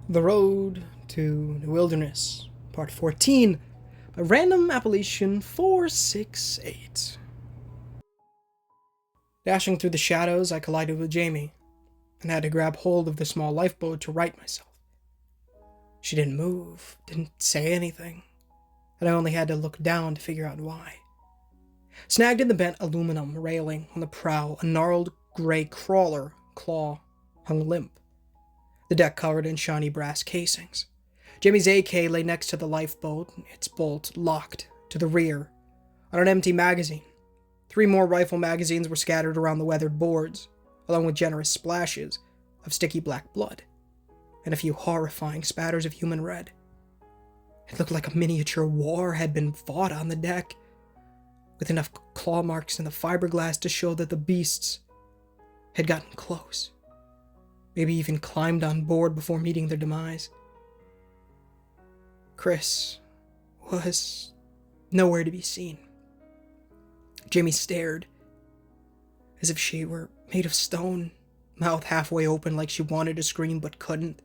The Road to the Wilderness, Part 14, by Random Appellation 468. Dashing through the shadows, I collided with Jamie, and had to grab hold of the small lifeboat to right myself. She didn't move, didn't say anything, and I only had to look down to figure out why. Snagged in the bent aluminum railing on the prow, a gnarled gray crawler claw hung limp, the deck covered in shiny brass casings. Jamie's AK lay next to the lifeboat, its bolt locked to the rear on an empty magazine. 3 more rifle magazines were scattered around the weathered boards, along with generous splashes of sticky black blood, and a few horrifying spatters of human red. It looked like a miniature war had been fought on the deck, with enough claw marks in the fiberglass to show that the beasts had gotten close. Maybe even climbed on board before meeting their demise. Chris was nowhere to be seen. Jamie stared, as if she were made of stone, mouth halfway open like she wanted to scream but couldn't.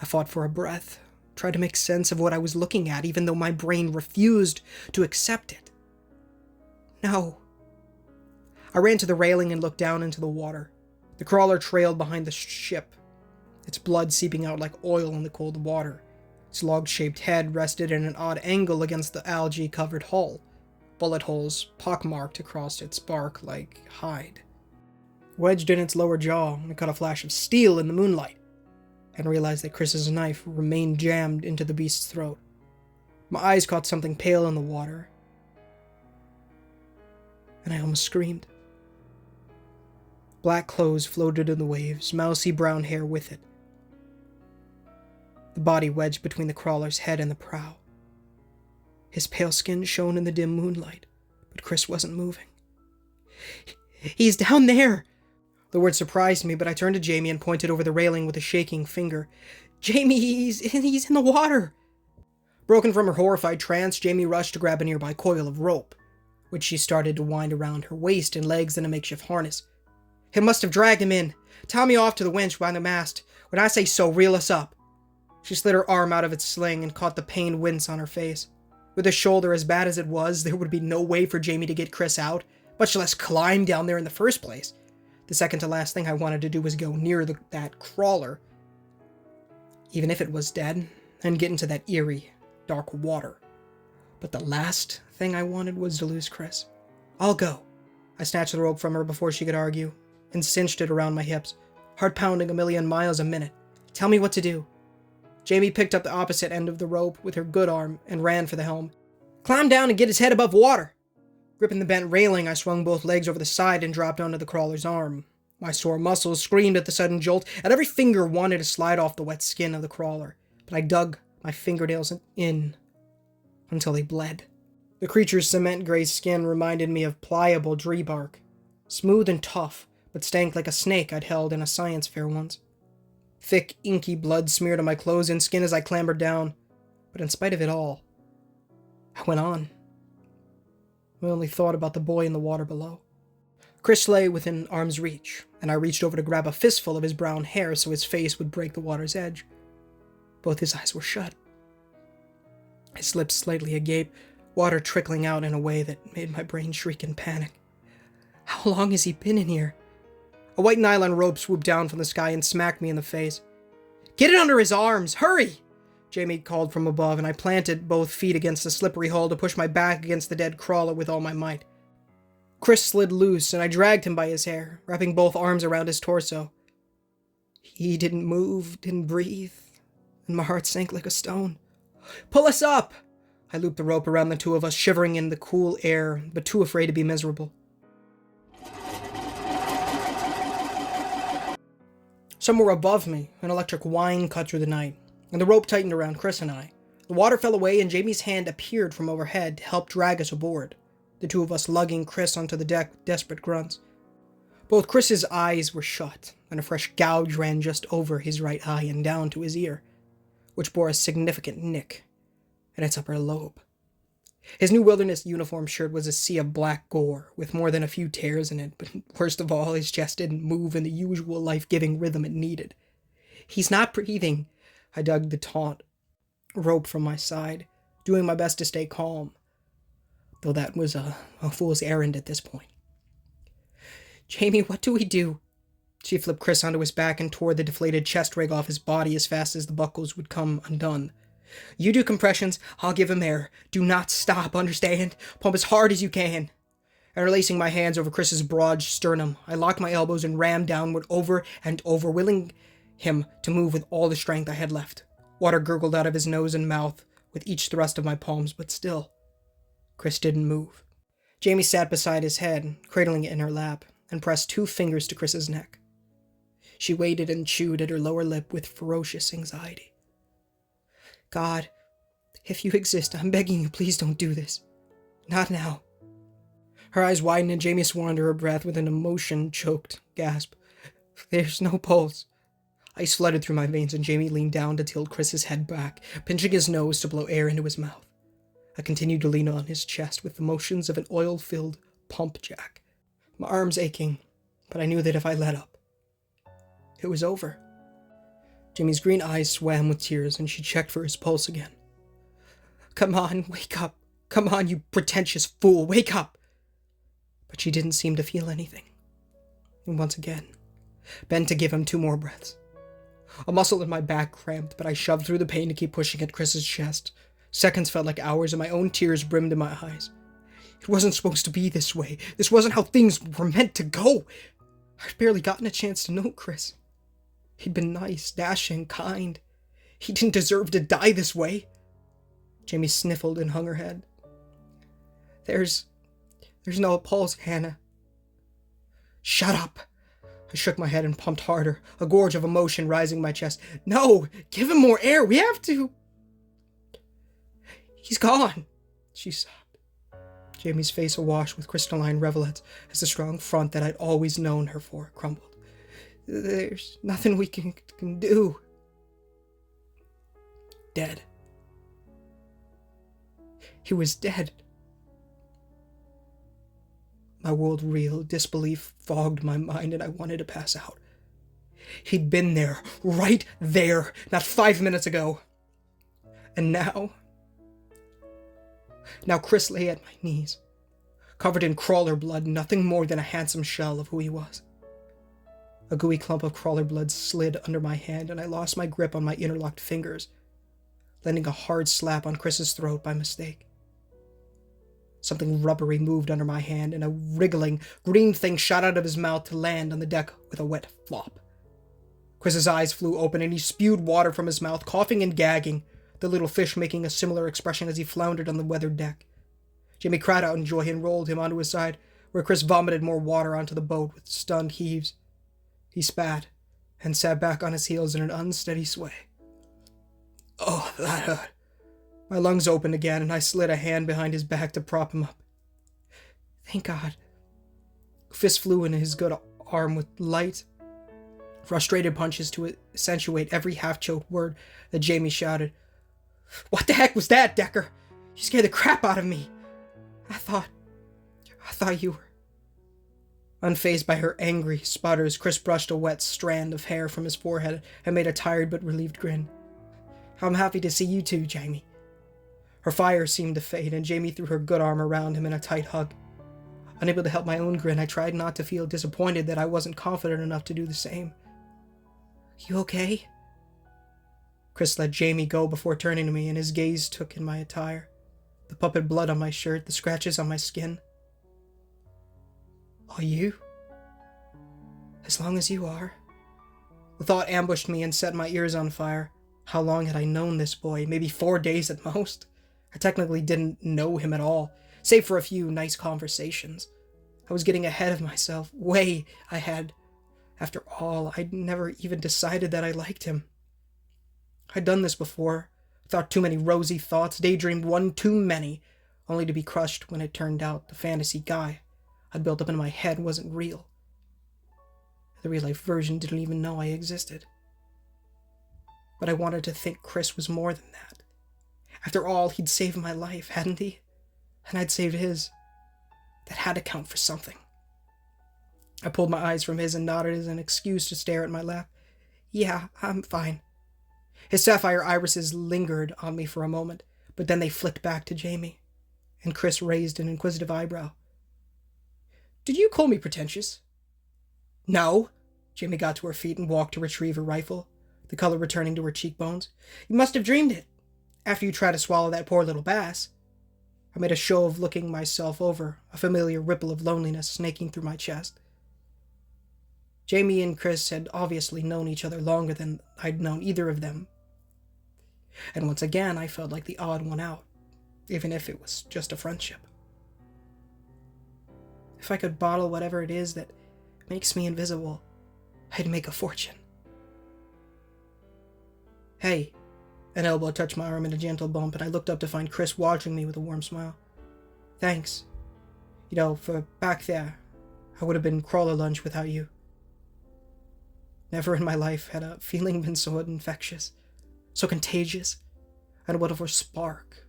I fought for a breath, tried to make sense of what I was looking at, even though my brain refused to accept it. No. I ran to the railing and looked down into the water. The crawler trailed behind the ship, its blood seeping out like oil in the cold water. Its log-shaped head rested in an odd angle against the algae-covered hull, bullet holes pockmarked across its bark like hide. Wedged in its lower jaw, I caught a flash of steel in the moonlight, and realized that Chris's knife remained jammed into the beast's throat. My eyes caught something pale in the water, and I almost screamed. Black clothes floated in the waves, mousy brown hair with it. The body wedged between the crawler's head and the prow. His pale skin shone in the dim moonlight, but Chris wasn't moving. "He's down there!" The word surprised me, but I turned to Jamie and pointed over the railing with a shaking finger. "Jamie, he's in the water!" Broken from her horrified trance, Jamie rushed to grab a nearby coil of rope, which she started to wind around her waist and legs in a makeshift harness. "It must have dragged him in. Tie me off to the winch by the mast. When I say so, reel us up." She slid her arm out of its sling and caught the pained wince on her face. With his shoulder as bad as it was, there would be no way for Jamie to get Chris out, much less climb down there in the first place. The second to last thing I wanted to do was go near that crawler, even if it was dead, and get into that eerie, dark water. But the last thing I wanted was to lose Chris. "I'll go." I snatched the rope from her before she could argue, and cinched it around my hips, heart pounding a million miles a minute. "Tell me what to do." Jamie picked up the opposite end of the rope with her good arm and ran for the helm. "Climb down and get his head above water." Gripping the bent railing, I swung both legs over the side and dropped onto the crawler's arm. My sore muscles screamed at the sudden jolt, and every finger wanted to slide off the wet skin of the crawler, but I dug my fingernails in until they bled. The creature's cement gray skin reminded me of pliable tree bark, smooth and tough, but stank like a snake I'd held in a science fair once. Thick, inky blood smeared on my clothes and skin as I clambered down, but in spite of it all, I went on. I only thought about the boy in the water below. Chris lay within arm's reach, and I reached over to grab a fistful of his brown hair so his face would break the water's edge. Both his eyes were shut, his lips slightly agape, water trickling out in a way that made my brain shriek in panic. How long has he been in here? A white nylon rope swooped down from the sky and smacked me in the face. "Get it under his arms! Hurry!" Jamie called from above, and I planted both feet against the slippery hull to push my back against the dead crawler with all my might. Chris slid loose, and I dragged him by his hair, wrapping both arms around his torso. He didn't move, didn't breathe, and my heart sank like a stone. "Pull us up!" I looped the rope around the two of us, shivering in the cool air, but too afraid to be miserable. Somewhere above me, an electric whine cut through the night, and the rope tightened around Chris and I. The water fell away, and Jamie's hand appeared from overhead to help drag us aboard, the two of us lugging Chris onto the deck with desperate grunts. Both Chris's eyes were shut, and a fresh gouge ran just over his right eye and down to his ear, which bore a significant nick in its upper lobe. His new wilderness uniform shirt was a sea of black gore, with more than a few tears in it, but worst of all, his chest didn't move in the usual life-giving rhythm it needed. "He's not breathing," I dug the taut rope from my side, doing my best to stay calm, though that was a fool's errand at this point. "Jamie, what do we do?" She flipped Chris onto his back and tore the deflated chest rig off his body as fast as the buckles would come undone. "You do compressions, I'll give him air. Do not stop, understand? Pump as hard as you can." And releasing my hands over Chris's broad sternum, I locked my elbows and rammed downward over and over, willing him to move with all the strength I had left. Water gurgled out of his nose and mouth with each thrust of my palms, but still, Chris didn't move. Jamie sat beside his head, cradling it in her lap, and pressed 2 fingers to Chris's neck. She waited and chewed at her lower lip with ferocious anxiety. "God, if you exist, I'm begging you, please don't do this. Not now." Her eyes widened and Jamie swore under her breath with an emotion-choked gasp. "There's no pulse." Ice flooded through my veins and Jamie leaned down to tilt Chris's head back, pinching his nose to blow air into his mouth. I continued to lean on his chest with the motions of an oil-filled pump jack. My arms aching, but I knew that if I let up, it was over. Jamie's green eyes swam with tears and she checked for his pulse again. "Come on, wake up. Come on, you pretentious fool, wake up." But she didn't seem to feel anything. And once again, bent to give him 2 more breaths. A muscle in my back cramped, but I shoved through the pain to keep pushing at Chris's chest. Seconds felt like hours and my own tears brimmed in my eyes. It wasn't supposed to be this way. This wasn't how things were meant to go. I'd barely gotten a chance to know Chris. He'd been nice, dashing, kind. He didn't deserve to die this way. Jamie sniffled and hung her head. There's no pulse, Hannah." "Shut up." I shook my head and pumped harder, a gorge of emotion rising my chest. "No, give him more air. We have to." "He's gone," she sobbed, Jamie's face awash with crystalline rivulets as the strong front that I'd always known her for crumbled. "There's nothing we can do." Dead. He was dead. My world reeled, disbelief fogged my mind, and I wanted to pass out. He'd been there, right there, not 5 minutes ago. And now Chris lay at my knees, covered in crawler blood, nothing more than a handsome shell of who he was. A gooey clump of crawler blood slid under my hand, and I lost my grip on my interlocked fingers, landing a hard slap on Chris's throat by mistake. Something rubbery moved under my hand, and a wriggling green thing shot out of his mouth to land on the deck with a wet flop. Chris's eyes flew open, and he spewed water from his mouth, coughing and gagging, the little fish making a similar expression as he floundered on the weathered deck. Jamie cried out in joy and rolled him onto his side, where Chris vomited more water onto the boat with stunned heaves. He spat and sat back on his heels in an unsteady sway. Oh, that hurt. My lungs opened again, and I slid a hand behind his back to prop him up. Thank God. A fist flew into his good arm with light, frustrated punches to accentuate every half-choked word that Jamie shouted. "What the heck was that, Decker? You scared the crap out of me. I thought you were..." Unfazed by her angry sputters, Chris brushed a wet strand of hair from his forehead and made a tired but relieved grin. "I'm happy to see you too, Jamie." Her fire seemed to fade, and Jamie threw her good arm around him in a tight hug. Unable to help my own grin, I tried not to feel disappointed that I wasn't confident enough to do the same. "You okay?" Chris let Jamie go before turning to me, and his gaze took in my attire, the puppet blood on my shirt, the scratches on my skin. "Are you?" "As long as you are." The thought ambushed me and set my ears on fire. How long had I known this boy? Maybe 4 days at most. I technically didn't know him at all, save for a few nice conversations. I was getting ahead of myself, way ahead. After all, I'd never even decided that I liked him. I'd done this before, thought too many rosy thoughts, daydreamed one too many, only to be crushed when it turned out the fantasy guy I'd built up in my head wasn't real. The real-life version didn't even know I existed. But I wanted to think Chris was more than that. After all, he'd saved my life, hadn't he? And I'd saved his. That had to count for something. I pulled my eyes from his and nodded as an excuse to stare at my lap. "Yeah, I'm fine." His sapphire irises lingered on me for a moment, but then they flicked back to Jamie, and Chris raised an inquisitive eyebrow. "Did you call me pretentious?" "No." Jamie got to her feet and walked to retrieve her rifle, the color returning to her cheekbones. "You must have dreamed it, after you tried to swallow that poor little bass." I made a show of looking myself over, a familiar ripple of loneliness snaking through my chest. Jamie and Chris had obviously known each other longer than I'd known either of them. And once again, I felt like the odd one out, even if it was just a friendship. If I could bottle whatever it is that makes me invisible, I'd make a fortune. "Hey." An elbow touched my arm in a gentle bump, and I looked up to find Chris watching me with a warm smile. "Thanks. You know, for back there, I would have been crawler lunch without you." Never in my life had a feeling been so infectious, so contagious, and what of a spark.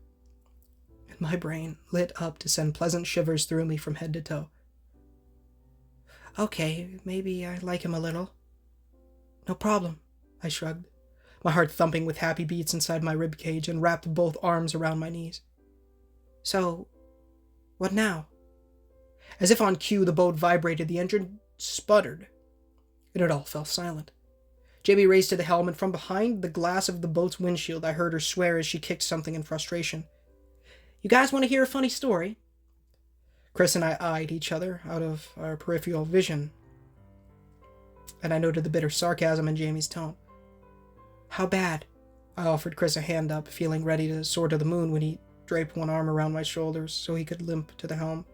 And my brain lit up to send pleasant shivers through me from head to toe. "Okay, maybe I like him a little." "No problem," I shrugged, my heart thumping with happy beats inside my ribcage, and wrapped both arms around my knees. "So, what now?" As if on cue, the boat vibrated, the engine sputtered, and it all fell silent. Jamie raced to the helm, and from behind the glass of the boat's windshield, I heard her swear as she kicked something in frustration. "You guys want to hear a funny story?" Chris and I eyed each other out of our peripheral vision, and I noted the bitter sarcasm in Jamie's tone. "How bad?" I offered Chris a hand up, feeling ready to soar to the moon when he draped one arm around my shoulders so he could limp to the helm.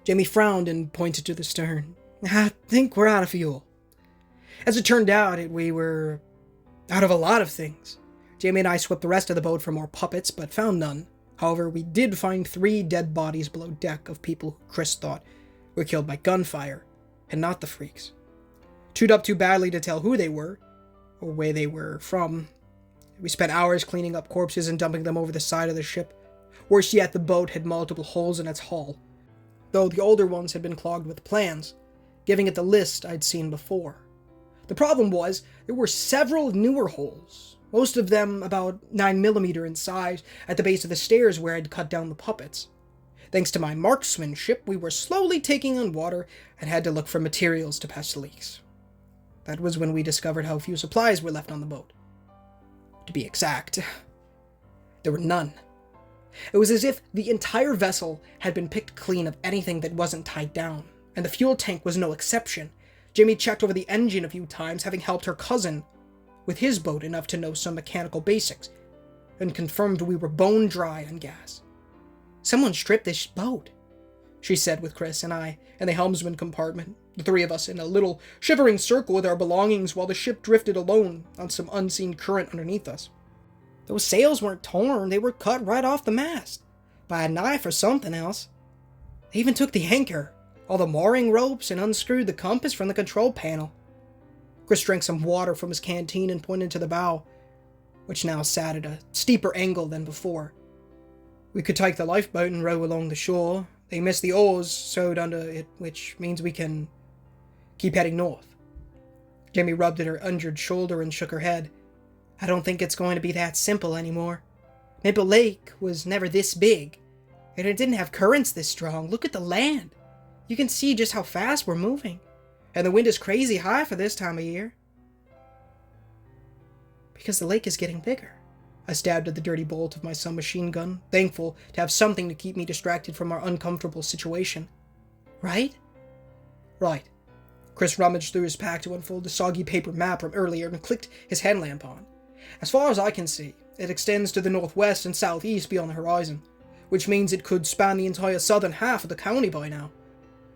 Jamie frowned and pointed to the stern. "I think we're out of fuel." As it turned out, we were out of a lot of things. Jamie and I swept the rest of the boat for more puppets, but found none. However, we did find 3 dead bodies below deck of people who Chris thought were killed by gunfire, and not the freaks. Chewed up too badly to tell who they were, or where they were from. We spent hours cleaning up corpses and dumping them over the side of the ship. Worse yet, the boat had multiple holes in its hull, though the older ones had been clogged with plans, giving it the list I'd seen before. The problem was, there were several newer holes, most of them about 9mm in size, at the base of the stairs where I'd cut down the puppets. Thanks to my marksmanship, we were slowly taking on water and had to look for materials to patch the leaks. That was when we discovered how few supplies were left on the boat. To be exact, there were none. It was as if the entire vessel had been picked clean of anything that wasn't tied down, and the fuel tank was no exception. Jamie checked over the engine a few times, having helped her cousin with his boat enough to know some mechanical basics, and confirmed we were bone dry on gas. "Someone stripped this boat," she said with Chris and I in the helmsman compartment, the 3 of us in a little shivering circle with our belongings while the ship drifted alone on some unseen current underneath us. "Those sails weren't torn, they were cut right off the mast, by a knife or something else. They even took the anchor, all the mooring ropes, and unscrewed the compass from the control panel." Chris drank some water from his canteen and pointed to the bow, which now sat at a steeper angle than before. "We could take the lifeboat and row along the shore. They missed the oars sewed under it, which means we can keep heading north." Jamie rubbed at her injured shoulder and shook her head. "I don't think it's going to be that simple anymore. Maple Lake was never this big, and it didn't have currents this strong. Look at the land. You can see just how fast we're moving, and the wind is crazy high for this time of year." "Because the lake is getting bigger." I stabbed at the dirty bolt of my submachine gun, thankful to have something to keep me distracted from our uncomfortable situation. "Right?" "Right." Chris rummaged through his pack to unfold the soggy paper map from earlier and clicked his headlamp on. "As far as I can see, it extends to the northwest and southeast beyond the horizon, which means it could span the entire southern half of the county by now.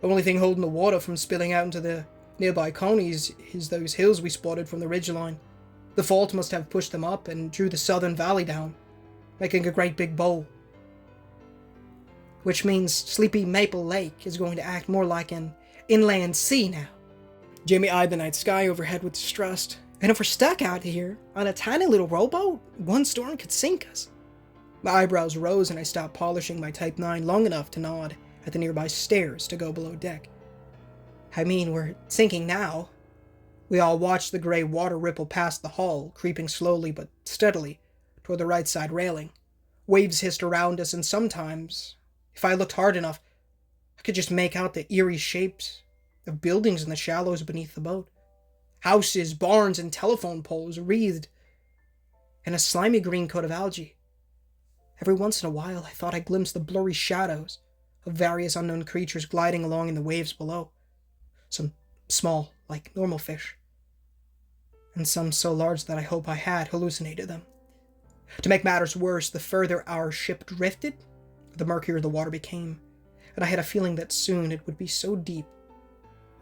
The only thing holding the water from spilling out into the nearby counties is those hills we spotted from the ridgeline. The fault must have pushed them up and drew the southern valley down, making a great big bowl. Which means Sleepy Maple Lake is going to act more like an inland sea now." Jamie eyed the night sky overhead with distrust. "And if we're stuck out here on a tiny little rowboat, one storm could sink us." My eyebrows rose and I stopped polishing my Type 9 long enough to nod at the nearby stairs to go below deck. "I mean, we're sinking now. We all watched the gray water ripple past the hull, creeping slowly but steadily toward the right side railing. Waves hissed around us, and sometimes, if I looked hard enough, I could just make out the eerie shapes of buildings in the shallows beneath the boat. Houses, barns, and telephone poles wreathed in a slimy green coat of algae. Every once in a while, I thought I glimpsed the blurry shadows of various unknown creatures gliding along in the waves below. Some small, like normal fish, and some so large that I hope I had hallucinated them. To make matters worse, the further our ship drifted, the murkier the water became, and I had a feeling that soon it would be so deep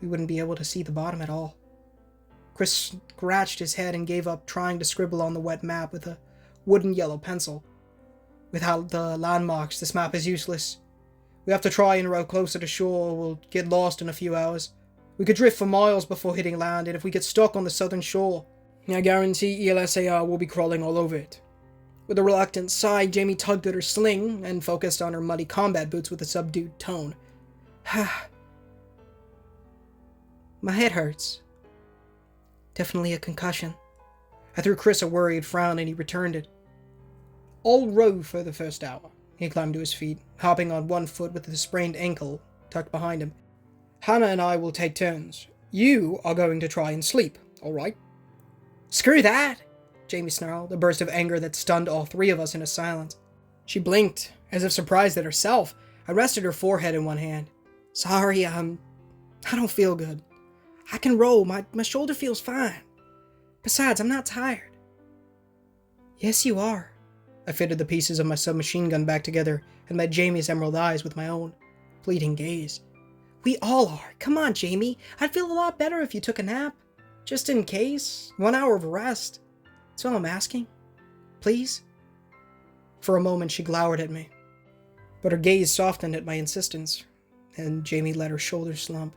we wouldn't be able to see the bottom at all. Chris scratched his head and gave up trying to scribble on the wet map with a wooden yellow pencil. Without the landmarks, this map is useless. We have to try and row closer to shore, or we'll get lost in a few hours. We could drift for miles before hitting land, and if we get stuck on the southern shore, I guarantee ELSAR will be crawling all over it. With a reluctant sigh, Jamie tugged at her sling and focused on her muddy combat boots with a subdued tone. My head hurts. Definitely a concussion. I threw Chris a worried frown and he returned it. I'll row for the first hour. He climbed to his feet, hopping on one foot with a sprained ankle tucked behind him. Hannah and I will take turns. You are going to try and sleep, all right? Screw that! Jamie snarled, a burst of anger that stunned all three of us into silence. She blinked, as if surprised at herself. I rested her forehead in one hand. Sorry, I don't feel good. I can row. My shoulder feels fine. Besides, I'm not tired. Yes, you are. I fitted the pieces of my submachine gun back together and met Jamie's emerald eyes with my own fleeting gaze. We all are. Come on, Jamie. I'd feel a lot better if you took a nap. Just in case. 1 hour of rest. That's all I'm asking. Please? For a moment, she glowered at me. But her gaze softened at my insistence, and Jamie let her shoulders slump.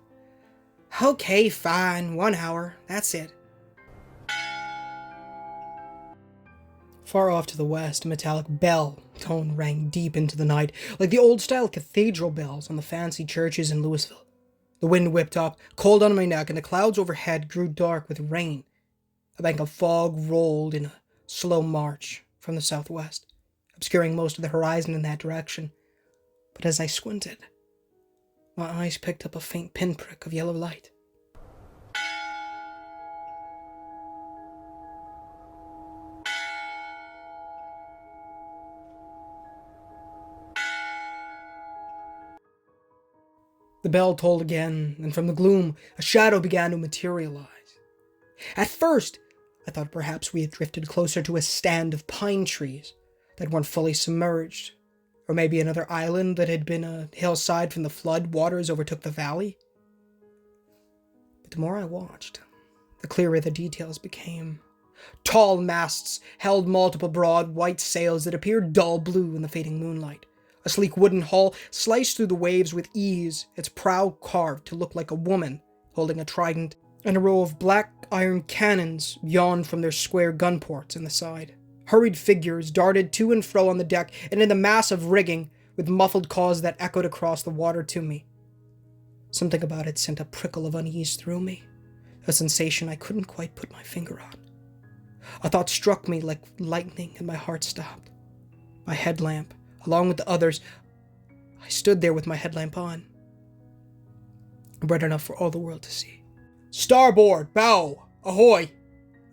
Okay, fine. 1 hour. That's it. Far off to the west, a metallic bell tone rang deep into the night, like the old-style cathedral bells on the fancy churches in Louisville. The wind whipped up, cold on my neck, and the clouds overhead grew dark with rain. A bank of fog rolled in a slow march from the southwest, obscuring most of the horizon in that direction. But as I squinted, my eyes picked up a faint pinprick of yellow light. The bell tolled again, and from the gloom, a shadow began to materialize. At first, I thought perhaps we had drifted closer to a stand of pine trees that weren't fully submerged, or maybe another island that had been a hillside from the flood waters overtook the valley. But the more I watched, the clearer the details became. Tall masts held multiple broad white sails that appeared dull blue in the fading moonlight. A sleek wooden hull sliced through the waves with ease, its prow carved to look like a woman holding a trident, and a row of black iron cannons yawned from their square gun ports in the side. Hurried figures darted to and fro on the deck and in the mass of rigging, with muffled calls that echoed across the water to me. Something about it sent a prickle of unease through me, a sensation I couldn't quite put my finger on. A thought struck me like lightning and my heart stopped. My headlamp, along with the others, I stood there with my headlamp on, bright enough for all the world to see. Starboard! Bow! Ahoy!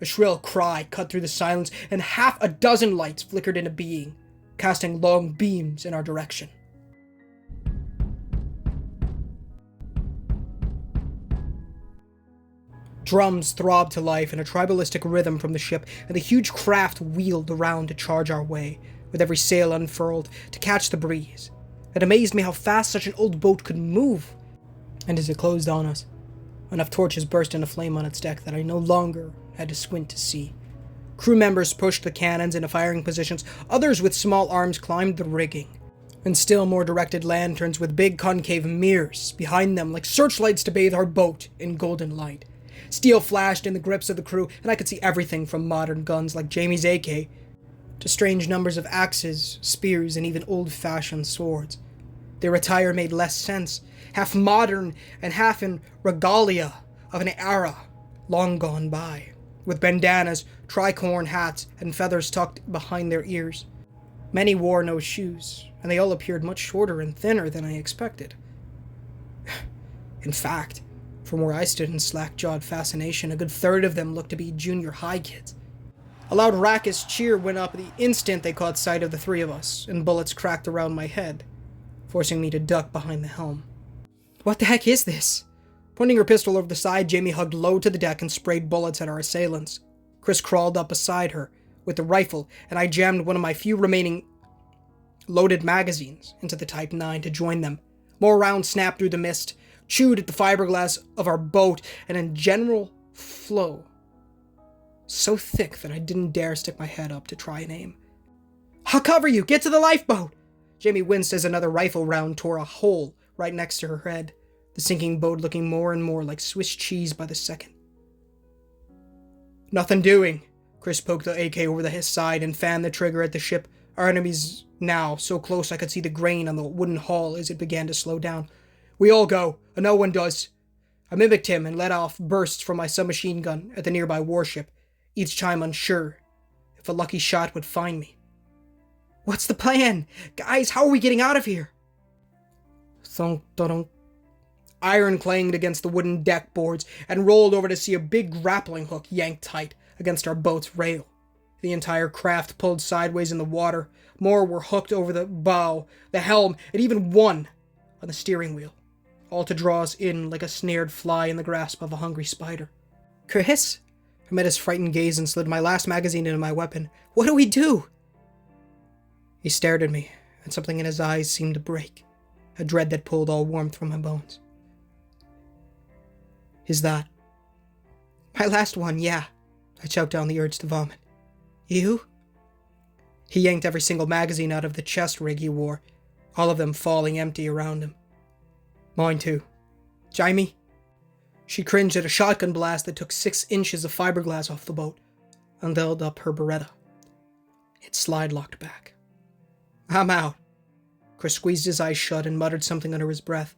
A shrill cry cut through the silence, and half a dozen lights flickered into being, casting long beams in our direction. Drums throbbed to life in a tribalistic rhythm from the ship, and the huge craft wheeled around to charge our way, with every sail unfurled to catch the breeze. It amazed me how fast such an old boat could move, and as it closed on us, enough torches burst into flame on its deck that I no longer had to squint to see. Crew members pushed the cannons into firing positions, others with small arms climbed the rigging, and still more directed lanterns with big concave mirrors behind them like searchlights to bathe our boat in golden light. Steel flashed in the grips of the crew, and I could see everything from modern guns like Jamie's AK to strange numbers of axes, spears, and even old-fashioned swords. Their attire made less sense, half modern and half in regalia of an era long gone by, with bandanas, tricorn hats, and feathers tucked behind their ears. Many wore no shoes, and they all appeared much shorter and thinner than I expected. In fact, from where I stood in slack-jawed fascination, a good third of them looked to be junior high kids. A loud raucous cheer went up the instant they caught sight of the three of us, and bullets cracked around my head, forcing me to duck behind the helm. "What the heck is this?" Pointing her pistol over the side, Jamie hugged low to the deck and sprayed bullets at our assailants. Chris crawled up beside her with the rifle, and I jammed one of my few remaining loaded magazines into the Type 9 to join them. More rounds snapped through the mist, chewed at the fiberglass of our boat, and in general flow so thick that I didn't dare stick my head up to try and aim. "I'll cover you! Get to the lifeboat!" Jamie winced as another rifle round tore a hole right next to her head, the sinking boat looking more and more like Swiss cheese by the second. "Nothing doing." Chris poked the AK over his side and fanned the trigger at the ship, our enemies now so close I could see the grain on the wooden hull as it began to slow down. "We all go, and no one does." I mimicked him and let off bursts from my submachine gun at the nearby warship, each time unsure if a lucky shot would find me. "What's the plan? Guys, how are we getting out of here?" Thunk, thunk. Iron clanged against the wooden deck boards and rolled over to see a big grappling hook yanked tight against our boat's rail. The entire craft pulled sideways in the water. More were hooked over the bow, the helm, and even one on the steering wheel, all to draw us in like a snared fly in the grasp of a hungry spider. "Chris?" I met his frightened gaze and slid my last magazine into my weapon. "What do we do?" He stared at me, and something in his eyes seemed to break, a dread that pulled all warmth from my bones. "Is that?" "My last one, yeah." I choked down the urge to vomit. "You?" He yanked every single magazine out of the chest rig he wore, all of them falling empty around him. "Mine too." "Jamie?" She cringed at a shotgun blast that took 6 inches of fiberglass off the boat and held up her Beretta. It slide-locked back. "I'm out." Chris squeezed his eyes shut and muttered something under his breath.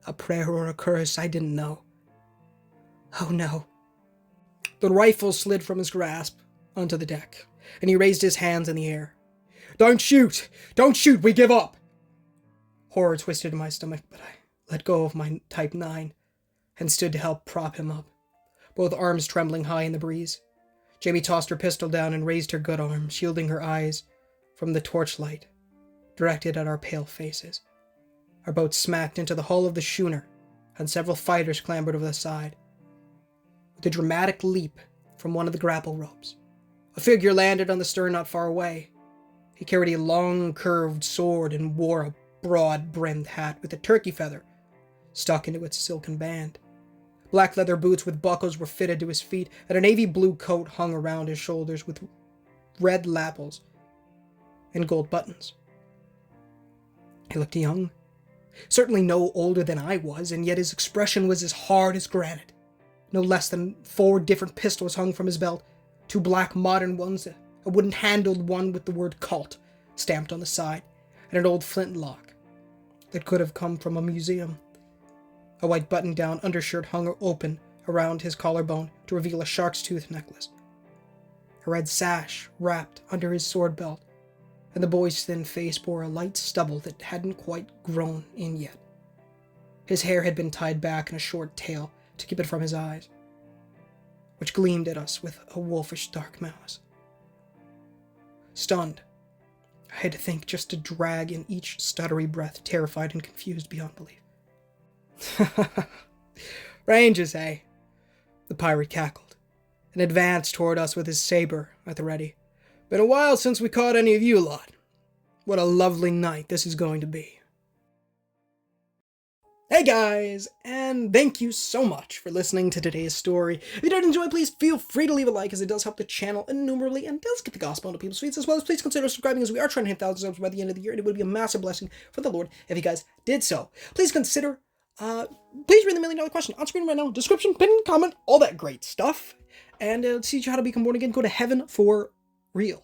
A prayer or a curse, I didn't know. "Oh no." The rifle slid from his grasp onto the deck, and he raised his hands in the air. "Don't shoot! Don't shoot! We give up!" Horror twisted in my stomach, but I let go of my Type 9 and stood to help prop him up, both arms trembling high in the breeze. Jamie tossed her pistol down and raised her good arm, shielding her eyes from the torchlight directed at our pale faces. Our boat smacked into the hull of the schooner, and several fighters clambered over the side. With a dramatic leap from one of the grapple ropes, a figure landed on the stern not far away. He carried a long, curved sword and wore a broad-brimmed hat with a turkey feather stuck into its silken band. Black leather boots with buckles were fitted to his feet, and a navy blue coat hung around his shoulders with red lapels and gold buttons. He looked young, certainly no older than I was, and yet his expression was as hard as granite. No less than 4 different pistols hung from his belt, 2 black modern ones, a wooden-handled one with the word cult stamped on the side, and an old flintlock that could have come from a museum. A white button-down undershirt hung open around his collarbone to reveal a shark's tooth necklace. A red sash wrapped under his sword belt, and the boy's thin face bore a light stubble that hadn't quite grown in yet. His hair had been tied back in a short tail to keep it from his eyes, which gleamed at us with a wolfish dark malice. Stunned, I had to think just to drag in each stuttery breath, terrified and confused beyond belief. "Rangers, eh?" The pirate cackled, and advanced toward us with his saber at the ready. "Been a while since we caught any of you lot. What a lovely night this is going to be." Hey guys, and thank you so much for listening to today's story. If you did enjoy, please feel free to leave a like, as it does help the channel innumerably and does get the gospel into people's feeds, as well as please consider subscribing, as we are trying to hit 1,000 subs by the end of the year, and it would be a massive blessing for the Lord if you guys did so. Please consider, please read the $1 million question on screen right now, description, pin, comment, all that great stuff, and to teach you how to become born again, go to heaven for real,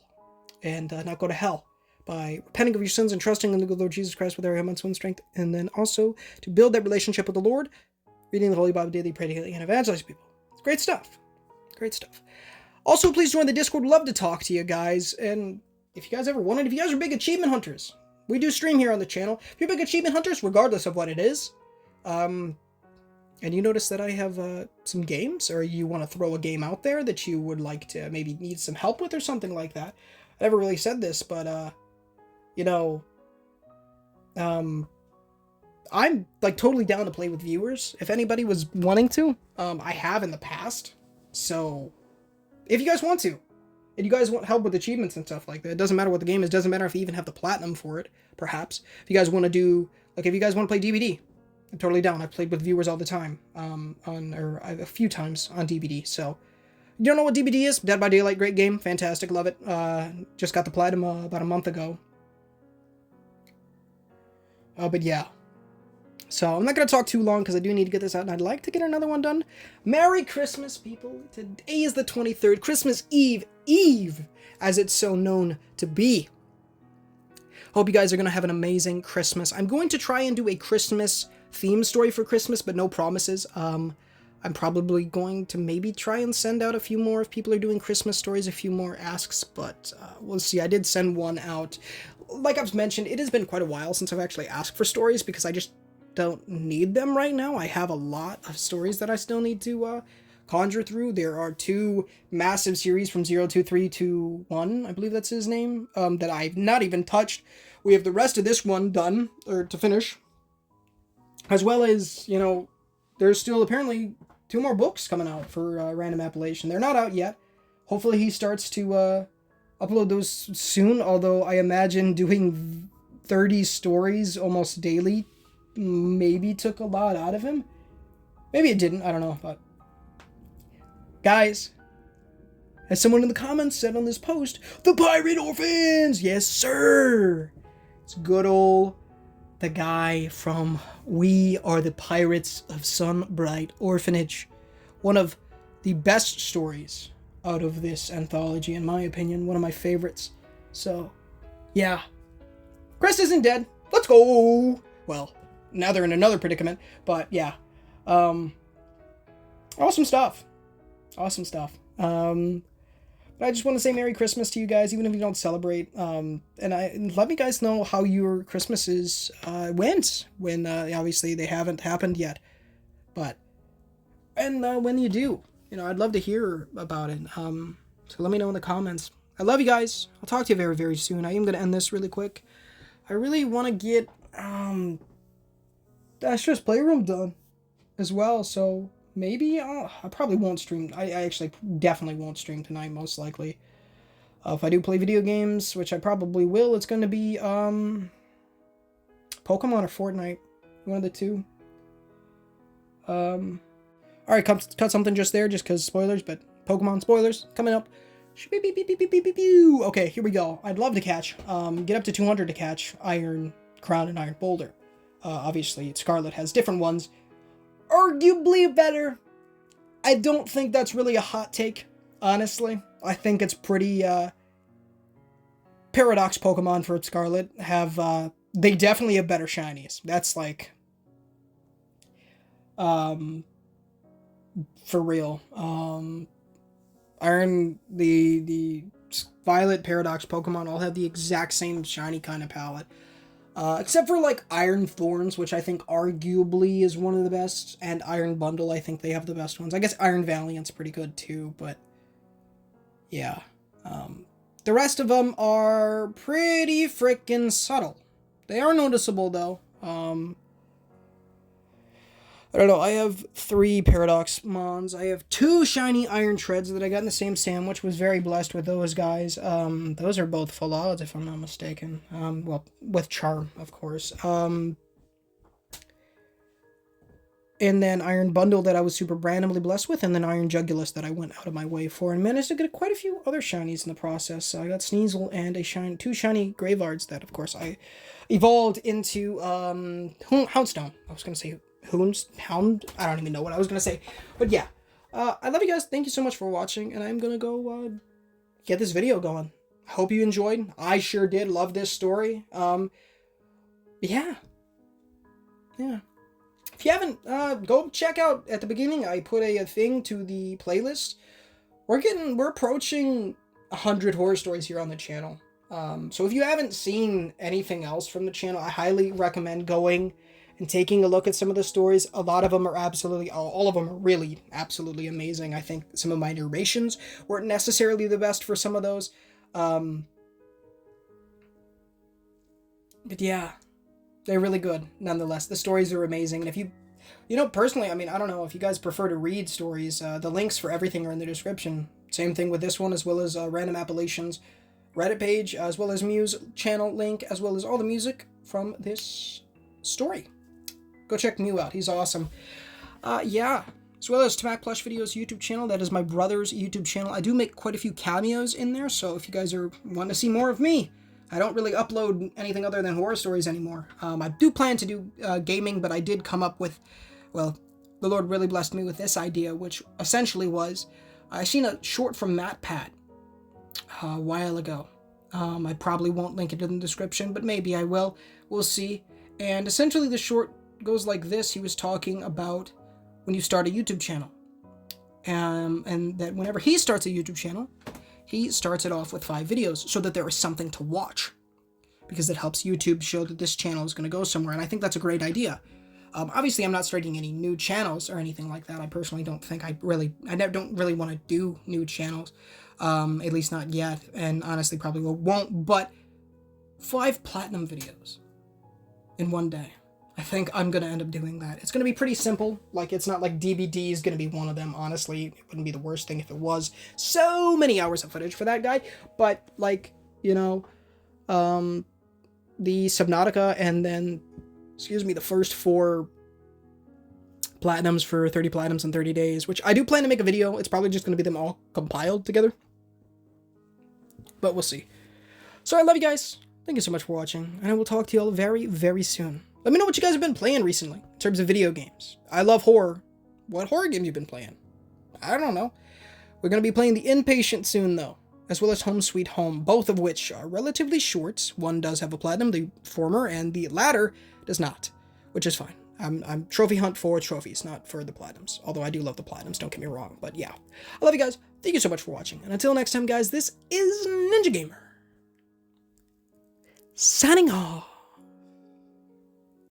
and not go to hell, by repenting of your sins and trusting in the good Lord Jesus Christ with our immense own strength, and then also to build that relationship with the Lord, reading the Holy Bible daily, pray daily, and evangelize people. Great stuff. Great stuff. Also, please join the Discord. Love to talk to you guys. And if you guys ever wanted, if you guys are big achievement hunters, we do stream here on the channel. If you're big achievement hunters, regardless of what it is, and you notice that I have some games, or you want to throw a game out there that you would like to maybe need some help with or something like that. I never really said this, but, you know, I'm like totally down to play with viewers. If anybody was wanting to, I have in the past. So if you guys want to, and you guys want help with achievements and stuff like that, it doesn't matter what the game is, doesn't matter if you even have the platinum for it, perhaps. If you guys want to do, like if you guys want to play DVD, I'm totally down. I've played with viewers all the time, or a few times on DVD. So you don't know what DVD is? Dead by Daylight, great game, fantastic, love it. Just got the platinum about a month ago. But yeah. So I'm not going to talk too long because I do need to get this out, and I'd like to get another one done. Merry Christmas, people. Today is the 23rd, Christmas Eve, as it's so known to be. Hope you guys are going to have an amazing Christmas. I'm going to try and do a Christmas theme story for Christmas, but no promises. I'm probably going to maybe try and send out a few more if people are doing Christmas stories, a few more asks, but we'll see. I did send one out. Like I've mentioned, it has been quite a while since I've actually asked for stories because I just don't need them right now. I have a lot of stories that I still need to conjure through. There are 2 massive series from 02321, I believe that's his name, that I've not even touched. We have the rest of this one done, or to finish, as well as, you know, there's still apparently 2 more books coming out for Random Appellation. They're not out yet. Hopefully he starts to upload those soon, although I imagine doing 30 stories almost daily maybe took a lot out of him. Maybe it didn't, I don't know, but guys, as someone in the comments said on this post, the Pirate Orphans! Yes, sir! It's good old the guy from We Are the Pirates of Sunbright Orphanage. One of the best stories out of this anthology, in my opinion. One of my favorites. So, yeah. Chris isn't dead. Let's go! Well, now they're in another predicament, but yeah. Awesome stuff. Awesome stuff. But I just want to say Merry Christmas to you guys, even if you don't celebrate. And let me guys know how your Christmases went when obviously they haven't happened yet. But and when you do, you know, I'd love to hear about it. So let me know in the comments. I love you guys. I'll talk to you very, very soon. I am going to end this really quick. I really want to get Astro's Playroom done as well, so maybe I probably won't stream. I actually definitely won't stream tonight, most likely. If I do play video games, which I probably will, it's going to be Pokemon or Fortnite, one of the two. Alright, cut something just there, just because spoilers, but Pokemon spoilers coming up. Okay, here we go. I'd love to catch, get up to 200 to catch Iron Crown and Iron Boulder. Obviously, Scarlet has different ones. Arguably better. I don't think that's really a hot take, honestly. I think it's pretty, Paradox Pokemon for Scarlet have, they definitely have better shinies. That's like, for real. Iron, the Violet Paradox Pokemon all have the exact same shiny kind of palette. Except for, like, Iron Thorns, which I think arguably is one of the best, and Iron Bundle, I think they have the best ones. I guess Iron Valiant's pretty good, too, but, yeah. The rest of them are pretty freaking subtle. They are noticeable, though. I don't know, I have 3 Paradox Mons. I have 2 shiny Iron Treads that I got in the same sandwich. Was very blessed with those guys. Those are both full odds, if I'm not mistaken. Well, with Charm, of course. And then Iron Bundle that I was super randomly blessed with, and then Iron Jugulus that I went out of my way for, and managed to get quite a few other shinies in the process. So I got Sneasel and 2 shiny Graveards that, of course, I evolved into Houndstone. I was going to say Hound? I don't even know what I was going to say. But yeah, I love you guys. Thank you so much for watching, and I'm going to go get this video going. I hope you enjoyed. I sure did love this story. Yeah. If you haven't, go check out at the beginning. I put a thing to the playlist. We're approaching 100 horror stories here on the channel. So if you haven't seen anything else from the channel, I highly recommend going and taking a look at some of the stories. A lot of them are absolutely, all of them are really absolutely amazing. I think some of my narrations weren't necessarily the best for some of those. But yeah, they're really good nonetheless. The stories are amazing. And if you personally, I mean, I don't know if you guys prefer to read stories, the links for everything are in the description. Same thing with this one, as well as Random Appellations Reddit page, as well as Muse channel link, as well as all the music from this story. Go check Mew out. He's awesome. Yeah. As well as Tamac Plush Videos YouTube channel. That is my brother's YouTube channel. I do make quite a few cameos in there, so if you guys are wanting to see more of me, I don't really upload anything other than horror stories anymore. I do plan to do gaming, but I did come up with, well, the Lord really blessed me with this idea, which essentially was, I seen a short from MatPat a while ago. I probably won't link it in the description, but maybe I will. We'll see. And essentially the short goes like this. He was talking about when you start a YouTube channel. And that whenever he starts a YouTube channel, he starts it off with 5 videos so that there is something to watch. Because it helps YouTube show that this channel is going to go somewhere. And I think that's a great idea. Obviously, I'm not starting any new channels or anything like that. I personally don't think I don't really want to do new channels. At least not yet. And honestly, probably won't. But 5 platinum videos in one day. I think I'm going to end up doing that. It's going to be pretty simple. Like, it's not like DBD is going to be one of them, honestly. It wouldn't be the worst thing if it was. So many hours of footage for that guy. But, like, the Subnautica and then, the first 4 platinums for 30 platinums in 30 days, which I do plan to make a video. It's probably just going to be them all compiled together. But we'll see. So I love you guys. Thank you so much for watching. And I will talk to you all very, very soon. Let me know what you guys have been playing recently in terms of video games. I love horror. What horror game you been playing? I don't know. We're going to be playing The Inpatient soon, though, as well as Home Sweet Home, both of which are relatively short. One does have a platinum, the former, and the latter does not, which is fine. I'm trophy hunt for trophies, not for the platinums. Although I do love the platinums, don't get me wrong. But yeah, I love you guys. Thank you so much for watching. And until next time, guys, this is Ninja Gamer, signing off.